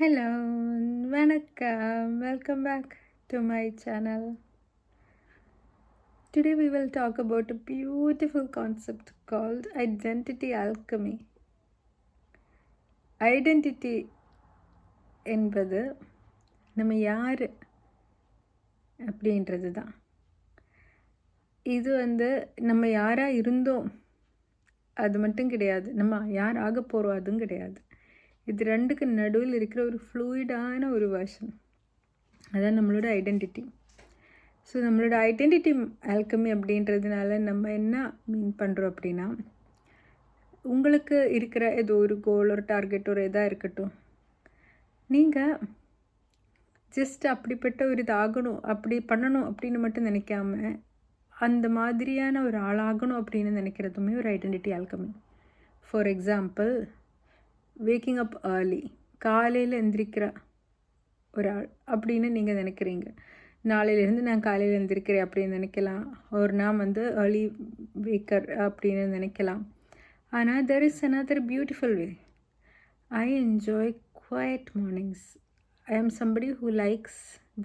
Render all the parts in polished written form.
Hello, Vanakkam. Welcome back to my channel. Today we will talk about a beautiful concept called identity alchemy. Identity என்பது நம்ம யார் அப்படின்றது தான். இது நம்ம யாராக இருந்தோம் அது மட்டும் கிடையாது, நம்ம யார் ஆக போகிறோம் அதுவும் கிடையாது. இது ரெண்டுக்கு நடுவில் இருக்கிற ஒரு ஃப்ளூயிடான ஒரு வெர்ஷன், அதான் நம்மளோட ஐடென்டிட்டி. ஸோ நம்மளோட ஐடென்டிட்டி ஆல்கமி அப்படின்றதுனால நம்ம என்ன மீன் பண்ணுறோம் அப்படின்னா, உங்களுக்கு இருக்கிற ஏதோ ஒரு கோல், ஒரு டார்கெட், ஒரு இதாக இருக்கட்டும், நீங்கள் ஜஸ்ட் அப்படிப்பட்ட ஒரு இதாகணும், அப்படி பண்ணணும் அப்படின்னு மட்டும் நினைக்காம அந்த மாதிரியான ஒரு ஆளாகணும் அப்படின்னு நினைக்கிறதுமே ஒரு identity alchemy. For example, waking up early, காலையில் எந்திரிக்கிற ஒரு ஆள் அப்படின்னு நீங்கள் நினைக்கிறீங்க. நாளையிலேருந்து நான் காலையில் எழுந்திருக்கிறேன் அப்படின்னு நினைக்கலாம். ஒரு நான் ஏர்லி வேக்கர் அப்படின்னு நினைக்கலாம். ஆனால் there is another beautiful way. I enjoy quiet mornings. I am somebody who likes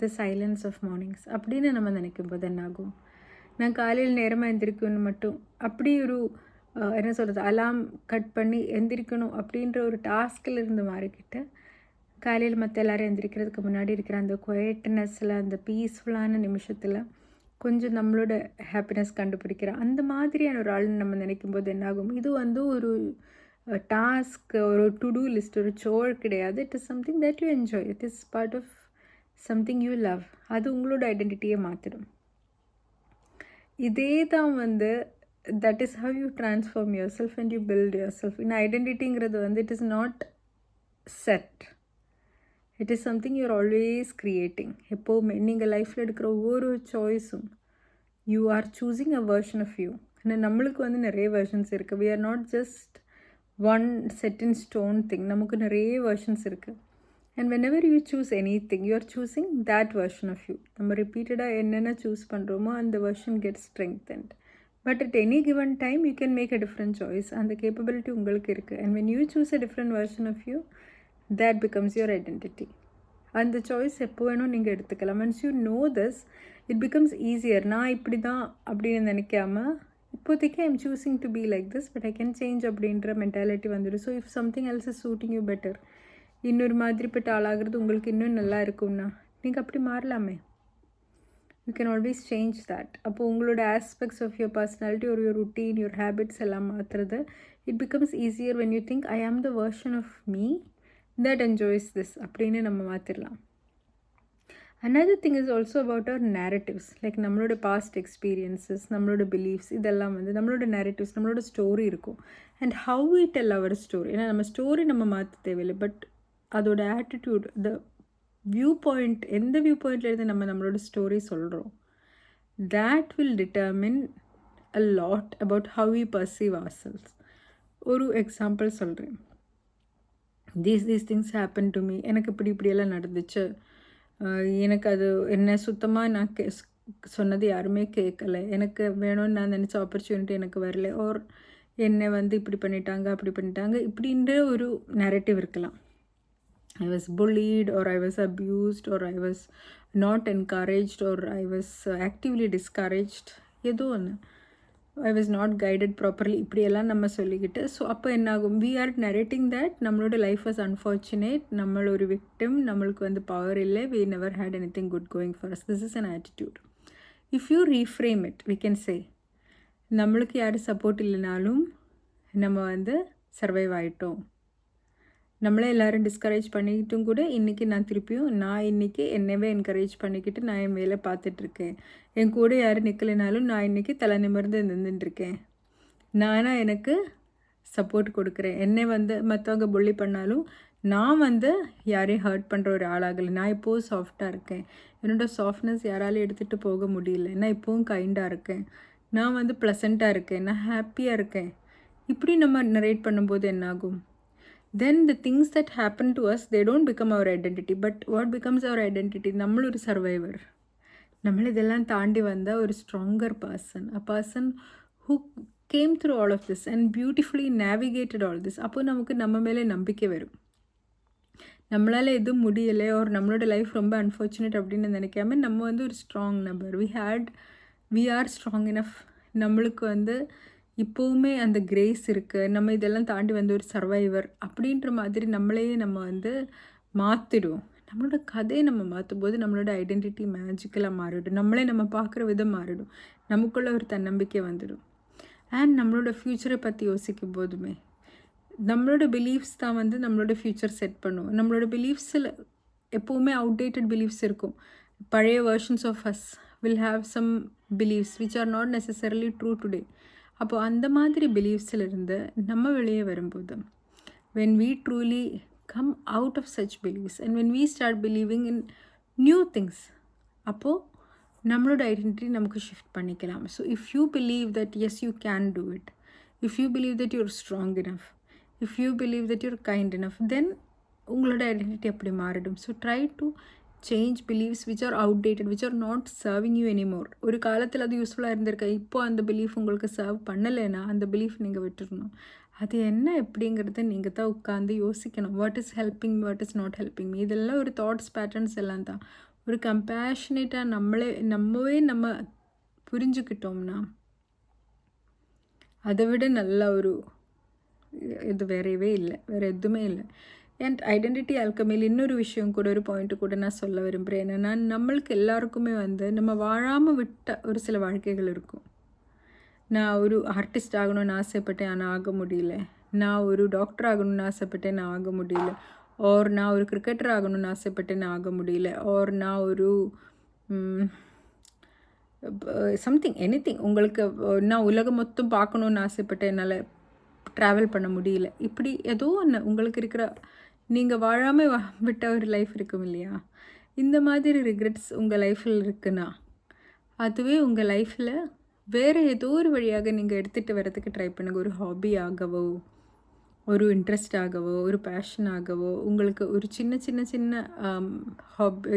the silence of mornings அப்படின்னு நம்ம நினைக்கும் போது என்னாகும், நான் காலையில் நேரமாக எந்திரிக்கணும்னு மட்டும் அப்படி ஒரு என்ன சொல்கிறது, அலாம் கட் பண்ணி எந்திரிக்கணும் அப்படின்ற ஒரு டாஸ்கில் இருந்து மாறிக்கிட்டு காலையில் மற்ற எல்லோரும் எந்திரிக்கிறதுக்கு முன்னாடி இருக்கிற அந்த குவைட்னஸில், அந்த பீஸ்ஃபுல்லான நிமிஷத்தில் கொஞ்சம் நம்மளோட ஹாப்பினஸ் கண்டுபிடிக்கிற அந்த மாதிரியான ஒரு ஆள்னு நம்ம நினைக்கும் போது என்னாகும், இது ஒரு டாஸ்க், ஒரு டு டூ லிஸ்ட், ஒரு சோர் கிடையாது. It is something that you enjoy. It is part of something you love. அது உங்களோட ஐடென்டிட்டியை மாற்றிடும். இதே தான் that is how you transform yourself and you build yourself. இந்த ஐடென்டிட்டிங்கிறது it is not set. It is something you're always creating. எப்போவுமே நீங்கள் லைஃப்பில் எடுக்கிற ஒவ்வொரு சாய்ஸும் you are choosing a version of you. ஆனால் நம்மளுக்கு நிறைய வெர்ஷன்ஸ் இருக்குது. We are not just one set in stone thing. நமக்கு நிறைய வெர்ஷன்ஸ் இருக்குது. And whenever you choose any thing, you are choosing that version of you. நம்ம ரிப்பீட்டடாக என்னென்ன சூஸ் பண்ணுறோமோ அந்த version get strengthened. But at any given time you can make a different choice. அந்த capability உங்களுக்கு இருக்குது. And when you choose a different version of you, that becomes your identity. அந்த choice எப்போ வேணும் நீங்கள் எடுத்துக்கலாம். once you know this, it becomes easier. நான் இப்படி தான் அப்படின்னு நினைக்காம இப்போதைக்கு I am choosing to be like this, but I can change அப்படின்ற மென்டாலிட்டி வந்துடும். So if something else is suiting you better, இன்னொரு மாதிரிப்பட்ட ஆளாகிறது உங்களுக்கு இன்னும் நல்லா இருக்கும்னா நீங்கள் அப்படி மாறலாமே. You can always change that. அப்போது உங்களோட ஆஸ்பெக்ட்ஸ் ஆஃப் யுவர் பர்சனாலிட்டி, ஒரு யுவர் ருட்டீன், யுவர் ஹேபிட்ஸ் எல்லாம் மாற்றுறது, it becomes easier when you think I am the version of me that enjoys this அப்படின்னு நம்ம மாற்றிடலாம். another thing is also about our narratives, like நம்மளோட past experiences, நம்மளோட beliefs, இதெல்லாம் நம்மளோட narratives, நம்மளோட ஸ்டோரி இருக்கும். and how we tell our story. ஏன்னா நம்ம ஸ்டோரி நம்ம மாற்ற தேவையில்லை, பட் அதோட ஆட்டிடியூட், த வியூ பாயிண்ட், எந்த வியூ பாயிண்ட்லேருந்து நம்மளோட ஸ்டோரி சொல்கிறோம், that will determine a lot about how we perceive ourselves. ஒரு எக்ஸாம்பிள் சொல்கிறேன். these things happen to me. எனக்கு இப்படியெல்லாம் நடந்துச்சு, எனக்கு அது என்ன சுத்தமாக நான் சொன்னது யாருமே கேட்கலை, எனக்கு வேணும்னு நான் நினச்ச ஆப்பர்ச்சுனிட்டி எனக்கு வரல, ஓர் என்னை இப்படி பண்ணிட்டாங்க, அப்படி பண்ணிட்டாங்க, இப்படின்ற ஒரு நரேட்டிவ் இருக்கலாம். I was bullied, or I was abused, or I was not encouraged, or I was actively discouraged, ஏதோ ஒன்று, I was not guided properly, இப்படியெல்லாம் நம்ம சொல்லிக்கிட்டு. ஸோ அப்போ என்னாகும், வி ஆர் நரேட்டிங் தட் நம்மளோட லைஃப் வாஸ் அன்ஃபார்ச்சுனேட், நம்மள ஒரு விக்டிம், நம்மளுக்கு பவர் இல்லை, we never had any thing good going for us. This is an attitude. If you reframe it, we can say, நம்மளுக்கு யாரும் சப்போர்ட் இல்லைனாலும் நம்ம சர்வைவ் ஆகிட்டோம், நம்மளே எல்லோரும் டிஸ்கரேஜ் பண்ணிக்கிட்டும் கூட இன்றைக்கி நான் இன்றைக்கி என்னவே என்கரேஜ் பண்ணிக்கிட்டு நான் என் வேலை பார்த்துட்ருக்கேன். என் கூட யாரும் நிற்கலைனாலும் நான் இன்றைக்கி தலை நிமிர்ந்து நின்றுட்டுருக்கேன். நானாக எனக்கு சப்போர்ட் கொடுக்குறேன். என்னை மற்றவங்க புள்ளி பண்ணாலும் நான் யாரையும் ஹர்ட் பண்ணுற ஒரு ஆளாகலை. நான் இப்போவும் சாஃப்டாக இருக்கேன். என்னோடய சாஃப்ட்னஸ் யாராலையும் எடுத்துகிட்டு போக முடியல. நான் இப்போவும் கைண்டாக இருக்கேன். நான் ப்ளசண்ட்டாக இருக்கேன். நான் ஹாப்பியாக இருக்கேன். இப்படி நம்ம நரேட் பண்ணும்போது என்னாகும், then the things that happen to us, they don't become our identity. But what becomes our identity? நம்மள ஒரு சர்வைவர், நம்மள இதெல்லாம் தாண்டி வந்த ஒரு stronger person, a person who came through all of this and beautifully navigated all this. அப்போ நமக்கு நம்ம மேலே நம்பிக்கை வரும். நம்மளால் எதுவும் முடியலை ஒரு நம்மளோட லைஃப் ரொம்ப அன்ஃபார்ச்சுனேட் அப்படின்னு நினைக்காம நம்ம வந்து ஒரு strong number we are strong enough. நம்மளுக்கு வந்து இப்போவுமே அந்த கிரேஸ் இருக்குது, நம்ம இதெல்லாம் தாண்டி வந்து ஒரு சர்வைவர் அப்படின்ற மாதிரி நம்மளையே நம்ம வந்து மாற்றிடுவோம். நம்மளோட கதையை நம்ம மாற்றும் போது நம்மளோட ஐடென்டிட்டி மேஜிக்கலாக மாறிடும், நம்மளே நம்ம பார்க்குற விதம் மாறிடும், நமக்குள்ள ஒரு தன்னம்பிக்கை வந்துடும். அண்ட் நம்மளோட ஃப்யூச்சரை பற்றி யோசிக்கும் போதுமே நம்மளோட பிலீஃப்ஸ் தான் வந்து நம்மளோட ஃப்யூச்சர் செட் பண்ணுவோம். நம்மளோட பிலீஃப்ஸில் எப்போவுமே அவுடேட்டட் பிலீஃப்ஸ் இருக்கும். பழைய versions of us will have some believes which are not necessarily true today. அப்போது அந்த மாதிரி பிலீவ்ஸிலிருந்து நம்ம வெளியே வரும்போது when we truly come out of such beliefs and when we start believing in new things, அப்போது நம்மளோட ஐடென்டிட்டி நமக்கு ஷிஃப்ட் பண்ணிக்கலாம். So if you believe that yes you can do it, if you believe that you're strong enough, if you believe that you're kind enough, then உங்களோட identity அப்படி மாறிடும். So try to change beliefs which are outdated, which are not serving you anymore. ஒரு காலத்தில் அது யூஸ்ஃபுல்லாக இருந்திருக்க, இப்போ அந்த பிலீஃப் உங்களுக்கு சர்வ் பண்ணலைன்னா அந்த பிலீஃப் நீங்கள் விட்டுடணும். அது என்ன எப்படிங்கிறத நீங்கள் தான் உட்காந்து யோசிக்கணும். What is helping, what is not helping me. இதெல்லாம் ஒரு தாட்ஸ் பேட்டர்ன்ஸ் எல்லாம் தான். ஒரு கம்பேஷனேட்டாக நம்ம புரிஞ்சுக்கிட்டோம்னா அதை விட நல்ல ஒரு இது வேறவே இல்லை, வேறு எதுவுமே இல்லை. அண்ட் ஐடென்டிட்டி ஆல்கமியில் இன்னொரு விஷயம் கூட, ஒரு பாயிண்ட்டு கூட நான் சொல்ல விரும்புகிறேன். என்னென்னா, நம்மளுக்கு எல்லாருக்குமே வந்து நம்ம வாழாமல் விட்ட ஒரு சில வாழ்க்கைகள் இருக்கும். நான் ஒரு ஆர்டிஸ்ட் ஆகணும்னு ஆசைப்பட்டேன், ஆனால் ஆக முடியல. நான் ஒரு டாக்டர் ஆகணும்னு ஆசைப்பட்டேன், நான் ஆக முடியல. ஆர் நான் ஒரு கிரிக்கெட்டர் ஆகணும்னு ஆசைப்பட்டேன், நான் ஆக முடியல. ஆர் நான் ஒரு சம்திங் எனிதிங், உங்களுக்கு நான் உலகம் மொத்தம் பார்க்கணுன்னு ஆசைப்பட்டேன், என்னால் ட்ராவல் பண்ண முடியல. இப்படி ஏதோ ஒன்று உங்களுக்கு இருக்கிற நீங்கள் வாழாமல் விட்ட ஒரு லைஃப் இருக்கும் இல்லையா, இந்த மாதிரி ரிக்ரெட்ஸ் உங்கள் லைஃப்பில் இருக்குன்னா அதுவே உங்கள் லைஃப்பில் வேறு ஏதோ ஒரு வழியாக நீங்கள் எடுத்துகிட்டு வரதுக்கு ட்ரை பண்ணுங்கள். ஒரு ஹாபி ஆகவோ, ஒரு இன்ட்ரெஸ்ட் ஆகவோ, ஒரு பேஷன் ஆகவோ, உங்களுக்கு ஒரு சின்ன சின்ன சின்ன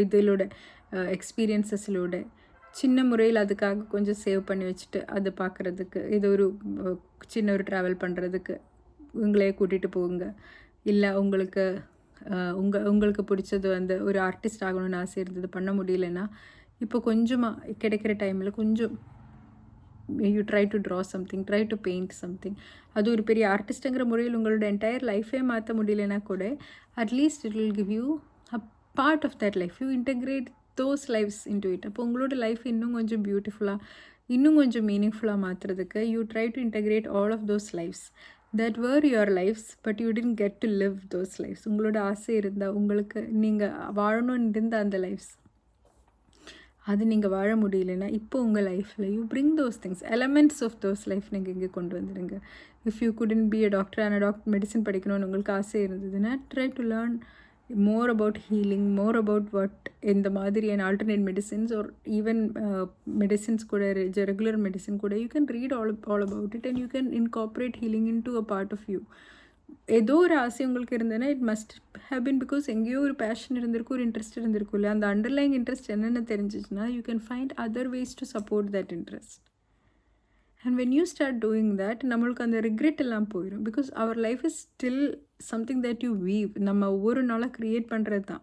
இதிலோட எக்ஸ்பீரியன்ஸஸிலோட சின்ன முறையில் அதுக்காக கொஞ்சம் சேவ் பண்ணி வச்சுட்டு அதை பார்க்குறதுக்கு, இது ஒரு சின்ன ஒரு ட்ராவல் பண்ணுறதுக்கு உங்களையே கூட்டிகிட்டு போகுங்க. இல்லை உங்களுக்கு பிடிச்சது வந்து ஒரு ஆர்டிஸ்ட் ஆகணும்னு ஆசை இருந்தது, பண்ண முடியலன்னா இப்போ கொஞ்சமாக கிடைக்கிற டைமில் கொஞ்சம் you try to draw something, try to paint something. அது ஒரு பெரிய ஆர்டிஸ்ட்டுங்கிற முறையில் உங்களோட என்டையர் லைஃபே மாற்ற முடியலன்னா கூட at least it will give you a part of that life. You integrate those lives into it. அப்போ உங்களோட லைஃப் இன்னும் கொஞ்சம் பியூட்டிஃபுல்லாக, இன்னும் கொஞ்சம் மீனிங்ஃபுல்லாக மாற்றுறதுக்கு you try to integrate all of those lives that were your lives but you didn't get to live those lives. உங்களோட ஆசை இருந்தால், உங்களுக்கு நீங்கள் வாழணும்னு இருந்த அந்த லைஃப்ஸ் அது நீங்கள் வாழ முடியலன்னா இப்போ உங்கள் லைஃப்பில் you bring those things, elements of those life நீங்கள் இங்கே கொண்டு வந்துடுங்க. If you couldn't be a doctor, ஆனால் டாக்டர் மெடிசன் படிக்கணும்னு உங்களுக்கு ஆசை இருந்ததுன்னா try to learn more about healing, more about what இந்த மாதிரி and alternate medicines or even medicines கூட, regular medicine கூட you can read all about it and you can incorporate healing into a part of you. ஏதோ ஒரு ஆசை உங்களுக்கு இருந்ததுன்னா it must have been because எங்கேயோ ஒரு பேஷன் இருந்திருக்கும், ஒரு இன்ட்ரெஸ்ட் இருந்திருக்கும் இல்லை. அந்த அண்டர்லைங் இன்ட்ரெஸ்ட் என்னென்ன தெரிஞ்சிச்சுன்னா you can find other ways to support that interest. And when you start doing that, நம்மளுக்கு அந்த ரிக்ரெட் எல்லாம் போயிடும். Because our life is still something that you weave. நம்ம ஒவ்வொரு நாளாக க்ரியேட் பண்ணுறது தான்.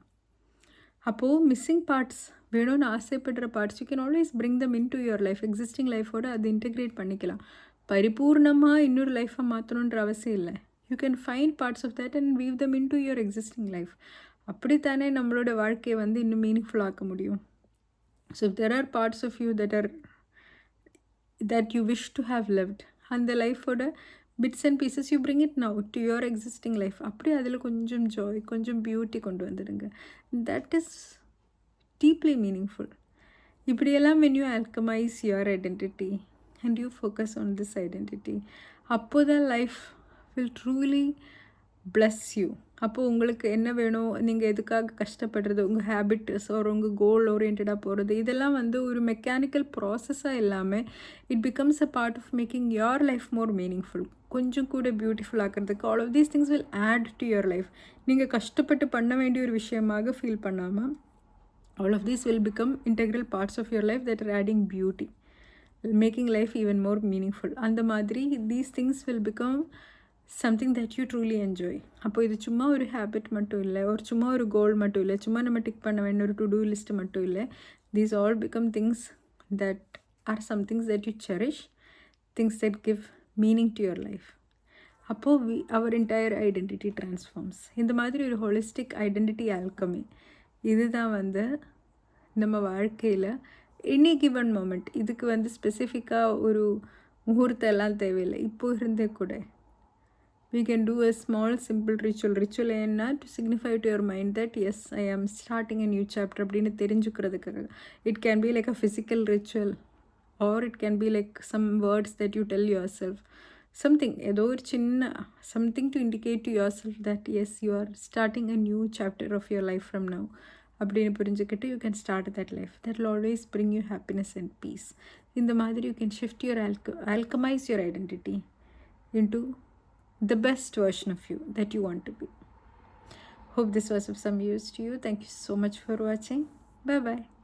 அப்போது மிஸ்ஸிங் பார்ட்ஸ், வேணும்னு ஆசைப்படுற parts you can always bring them into your life. Existing லைஃபோடு அது இன்டெகிரேட் பண்ணிக்கலாம். பரிபூர்ணமாக இன்னொரு லைஃப்பை மாற்றணுன்ற அவசியம் இல்லை. You can find parts of that and weave them into your existing life. அப்படித்தானே நம்மளோட வாழ்க்கையை வந்து இன்னும் மீனிங்ஃபுல் ஆக்க முடியும். So if there are parts of you that you wish to have lived, and the life oda bits and pieces you bring it now to your existing life. அப்படி அதில் கொஞ்சம் ஜாய், கொஞ்சம் பியூட்டி கொண்டு வந்துடுங்க. that is deeply meaningful. இப்படியெல்லாம் when you alchemize your identity and you focus on this identity, அப்போதான் life will truly bless you. அப்போது உங்களுக்கு என்ன வேணும், நீங்கள் எதுக்காக கஷ்டப்படுறது, உங்கள் ஹேபிட்ஸ் ஒரு உங்கள் கோல் ஓரியன்டாக போகிறது, இதெல்லாம் வந்து ஒரு மெக்கானிக்கல் ப்ராசஸாக இல்லாமல் it becomes a part of making your life more meaningful, கொஞ்சம் கூட பியூட்டிஃபுல் ஆக்கிறதுக்கு. All of these things will add to your life. நீங்கள் கஷ்டப்பட்டு பண்ண வேண்டிய ஒரு விஷயமாக ஃபீல் பண்ணாமல் all of these will become integral parts of your life that are adding beauty, making life even more meaningful. அந்த மாதிரி these things will become something that you truly enjoy. அப்போ இது சும்மா ஒரு ஹேபிட் மட்டும் இல்லை, ஒரு சும்மா ஒரு கோல் மட்டும் இல்லை, சும்மா நம்ம டிக் பண்ண வேண்டிய ஒரு டு டூ லிஸ்ட் மட்டும் இல்லை. These all become things that are some things that you cherish, things that give meaning to your life. அப்போது அவர் என்டையர் ஐடென்டிட்டி ட்ரான்ஸ்ஃபார்ம்ஸ். இந்த மாதிரி ஒரு ஹோலிஸ்டிக் ஐடென்டிட்டி ஆல்கமி இதுதான் வந்து நம்ம வாழ்க்கையில் எனி கிவன் மொமெண்ட். இதுக்கு வந்து ஸ்பெசிஃபிக்காக ஒரு முகூர்த்தம் எல்லாம் தேவையில்லை. இப்போ இருந்தே கூட we can do a small simple ritual என்ன to signify to your mind that yes, I am starting a new chapter அப்படின்னு தெரிஞ்சுக்கிறதுக்காக. It can be like a physical ritual or it can be like some words that you tell yourself, something ஏதோ ஒரு சின்ன something to indicate to yourself that yes, you are starting a new chapter of your life from now அப்படின்னு புரிஞ்சுக்கிட்டு you can start that life that will always bring you happiness and peace. இந்த மாதிரி you can shift your alchemize your identity into the best version of you that you want to be. Hope this was of some use to you. Thank you so much for watching. Bye bye.